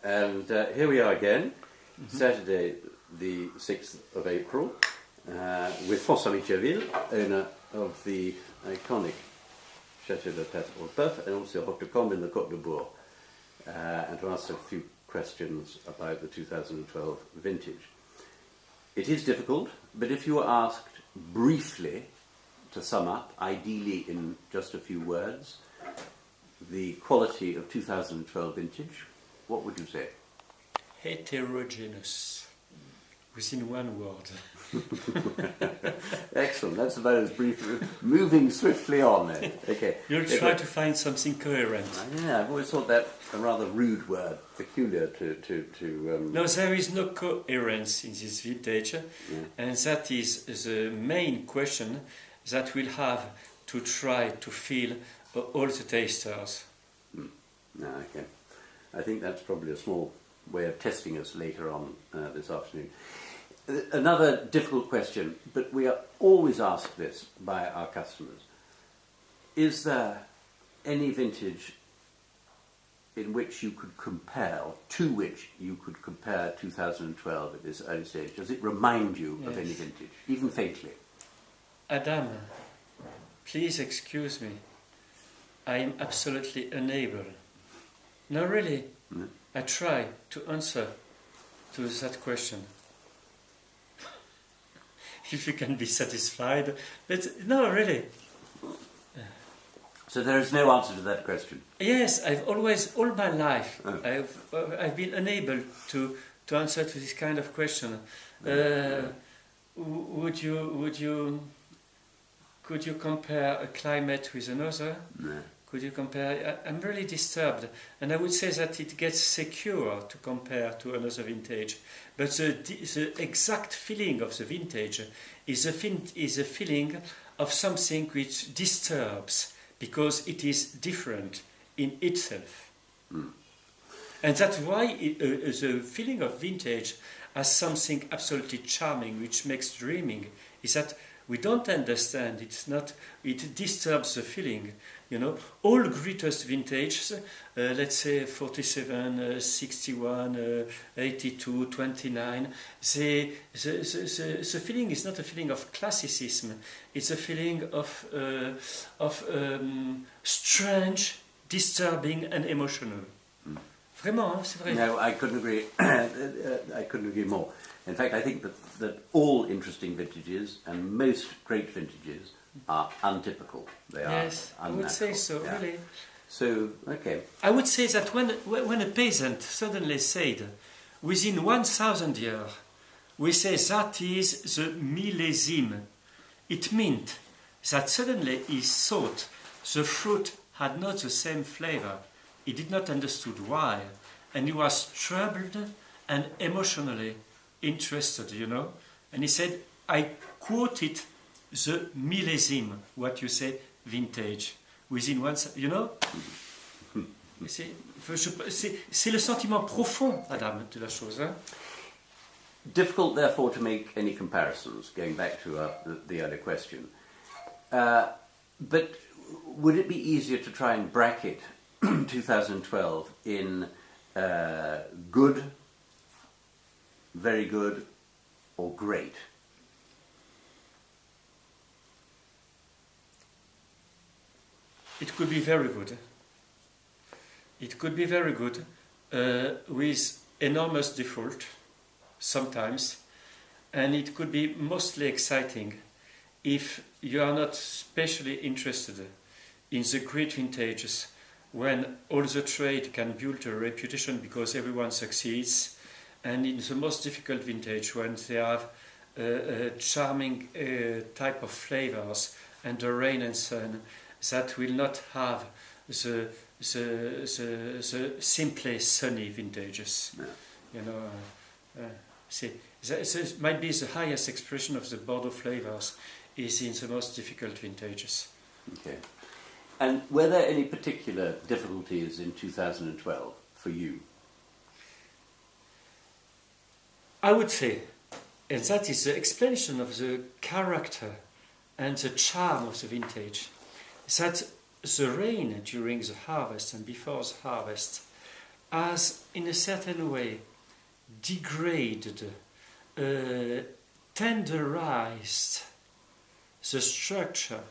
And here we are again, Saturday the 6th of April, with François Mitjavile, owner of the iconic Château de Tertre Roteboeuf and also Roteboeuf in the Côte de Bourg, and to answer a few questions about the 2012 vintage. It is difficult, but if you were asked briefly to sum up, ideally in just a few words, the quality of 2012 vintage, what would you say? Heterogeneous, within one word. Excellent, that's about as brief. Moving swiftly on then. Okay. You'll try to find something coherent. Yeah, I've always thought that a rather rude word, peculiar to No, there is no coherence in this vintage, and that is the main question that we'll have to try to fill all the tasters. No, okay. I think that's probably a small way of testing us later on this afternoon. Another difficult question, but we are always asked this by our customers. Is there any vintage in which you could compare, or to which you could compare 2012 at this early stage? Does it remind you of any vintage, even faintly? Adam, please excuse me. I am absolutely unable. No, really. I try to answer to that question. If you can be satisfied, but no, really. So there is no answer to that question? Yes, I've always, all my life, I've been unable to answer to this kind of question. Could you compare a climate with another? No. Could you compare? I'm really disturbed, and I would say that it gets secure to compare to another vintage. But the exact feeling of the vintage is a feeling of something which disturbs, because it is different in itself. And that's why the feeling of vintage as something absolutely charming, which makes dreaming, is that we don't understand. It disturbs the feeling. You know, all greatest vintages, let's say 47, 61, 82, 29, the feeling is not a feeling of classicism. It's a feeling of strange, disturbing, and emotional. Vraiment, c'est vrai. No, I couldn't agree. I couldn't agree more. In fact, I think that all interesting vintages and most great vintages are untypical. They are yes, unnatural. I would say so, really. So, okay. I would say that when a peasant suddenly said, within 1,000 years, we say that is the millésime, it meant that suddenly he thought the fruit had not the same flavor. He did not understand why, and he was troubled and emotionally interested, you know. And he said, I quoted the millésime, what you say, vintage, within one, you know. C'est le sentiment profond, Adam, de la chose. Hein? Difficult, therefore, to make any comparisons, going back to the earlier question. But would it be easier to try and bracket 2012 in good, very good, or great? It could be very good. It could be very good with enormous default sometimes, and it could be mostly exciting if you are not specially interested in the great vintages when all the trade can build a reputation because everyone succeeds, and in the most difficult vintage when they have a charming type of flavors and the rain and sun that will not have the simply sunny vintages. Yeah. You know, this might be the highest expression of the Bordeaux flavors is in the most difficult vintages. Okay. And were there any particular difficulties in 2012 for you? I would say, and that is the explanation of the character and the charm of the vintage, that the rain during the harvest and before the harvest has, in a certain way, degraded, tenderized the structure,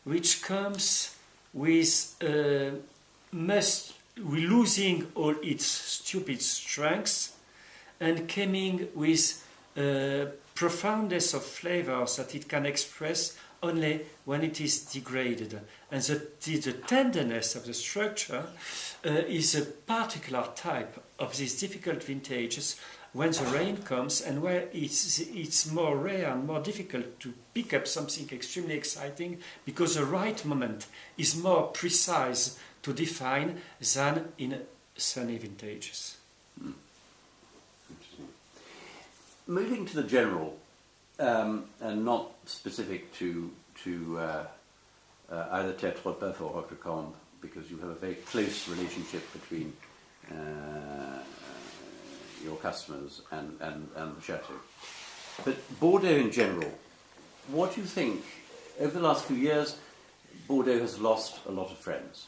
which comes with losing all its stupid strengths and coming with profoundness of flavors that it can express only when it is degraded. And the tenderness of the structure is a particular type of these difficult vintages when the rain comes and where it's more rare and more difficult to pick up something extremely exciting because the right moment is more precise to define than in sunny vintages. Moving to the general, and not specific to either Tertre, Roteboeuf or Cambes, because you have a very close relationship between your customers and the chateau. But Bordeaux in general, what do you think, over the last few years, Bordeaux has lost a lot of friends?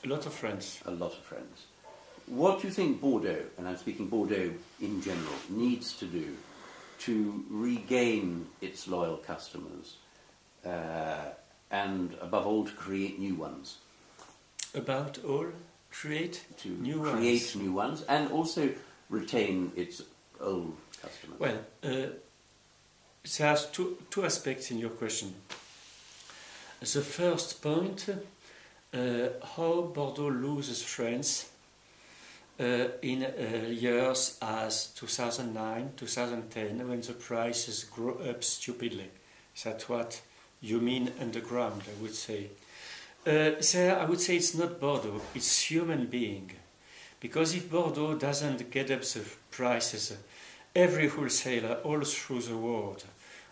A lot of friends. A lot of friends. What do you think Bordeaux, and I'm speaking Bordeaux in general, needs to do to regain its loyal customers and, above all, to create new ones? About all, create new ones, and also retain its old customers. Well, there's two aspects in your question. The first point, how Bordeaux loses friends in years as 2009, 2010, when the prices grow up stupidly. That's what you mean underground, I would say. There, I would say it's not Bordeaux, it's human being. Because if Bordeaux doesn't get up the prices, every wholesaler all through the world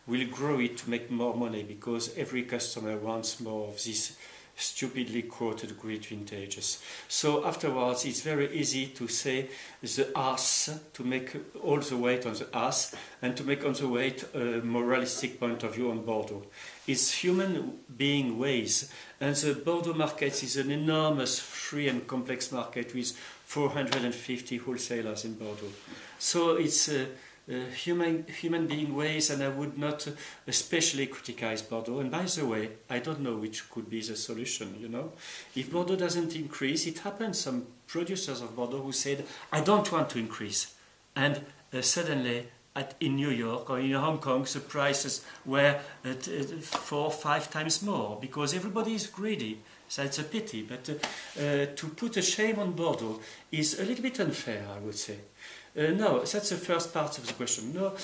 will grow it to make more money because every customer wants more of these stupidly quoted great vintages. So afterwards it's very easy to say the ass, to make all the weight on the ass and to make on the weight a moralistic point of view on Bordeaux. It's human being ways, and the Bordeaux market is an enormous free and complex market with 450 wholesalers in Bordeaux. So it's human being ways, and I would not especially criticize Bordeaux. And by the way, I don't know which could be the solution, you know. If Bordeaux doesn't increase, it happens some producers of Bordeaux who said, I don't want to increase. And suddenly, in New York or in Hong Kong, the prices were 4 or 5 times more because everybody is greedy. So it's a pity. But to put a shame on Bordeaux is a little bit unfair, I would say. No, that's the first part of the question. No,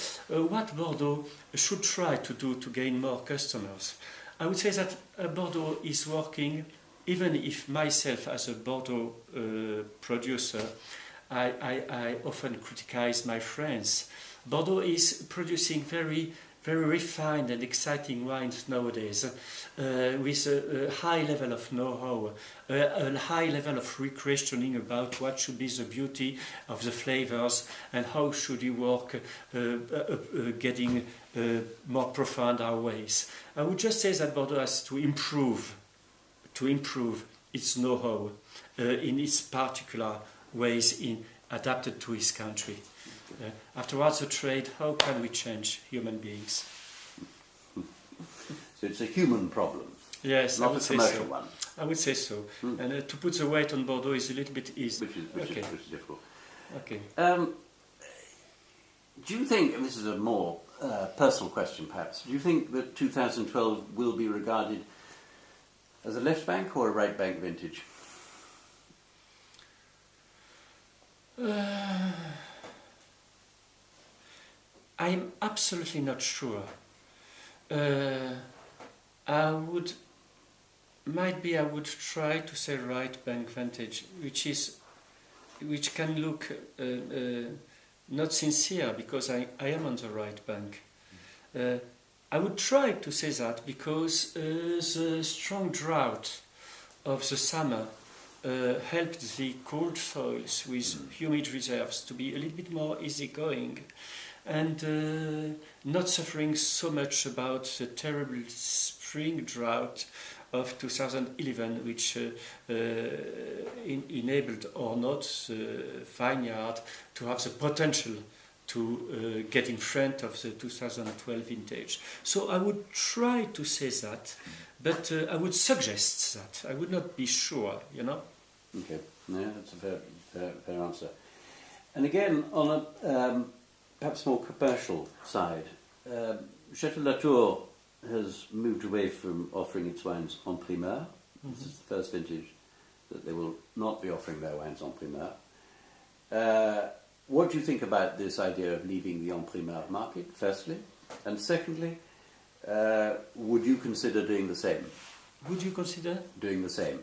what Bordeaux should try to do to gain more customers? I would say that Bordeaux is working, even if myself as a Bordeaux producer, I often criticize my friends. Bordeaux is producing very refined and exciting wines nowadays, with a high level of know-how, a high level of re-questioning about what should be the beauty of the flavors and how should you work getting more profound our ways. I would just say that Bordeaux has to improve its know-how in its particular ways adapted to its country. Afterwards, the trade, how can we change human beings? So it's a human problem. Yes, not a commercial one. I would say so. And to put the weight on Bordeaux is a little bit easy. Which is difficult. Okay. Do you think, and this is a more personal question perhaps, do you think that 2012 will be regarded as a left bank or a right bank vintage? I'm absolutely not sure. I would try to say right bank vintage, which can look not sincere because I am on the right bank. I would try to say that because the strong drought of the summer helped the cold soils with humid reserves to be a little bit more easygoing and not suffering so much about the terrible spring drought of 2011, which enabled or not the vineyard to have the potential to get in front of the 2012 vintage. So I would try to say that, but I would suggest that. I would not be sure, you know. Okay, yeah, that's a fair answer. And again, on a perhaps more commercial side, Château Latour has moved away from offering its wines en primeur. This is the first vintage that they will not be offering their wines en primeur. What do you think about this idea of leaving the en primeur market, firstly? And secondly, would you consider doing the same? Would you consider? Doing the same.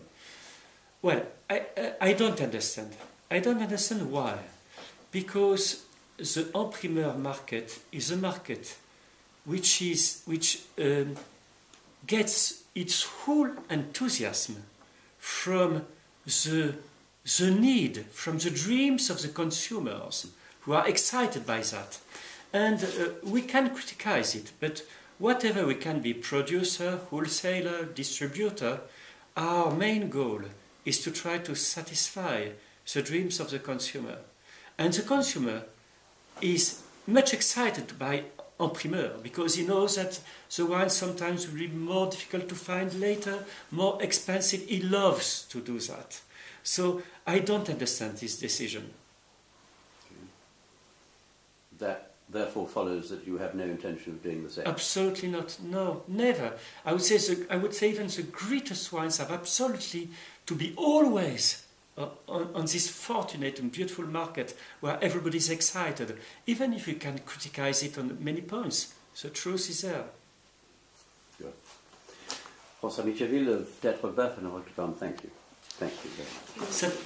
Well, I don't understand. I don't understand why. Because the en primeur market is a market which gets its whole enthusiasm from the need, from the dreams of the consumers who are excited by that. And we can criticize it, but whatever we can be, producer, wholesaler, distributor, our main goal is to try to satisfy the dreams of the consumer. And the consumer is much excited by en primeur because he knows that the wine sometimes will be more difficult to find later, more expensive. He loves to do that. So I don't understand this decision. That therefore follows that you have no intention of doing the same. Absolutely not. No, never. I would say even the greatest wines have absolutely to be always on this fortunate and beautiful market where everybody is excited, even if you can criticize it on many points. The truth is there. Good. François Mitjavile of Tertre and Roteboeuf, thank you. Thank you very much.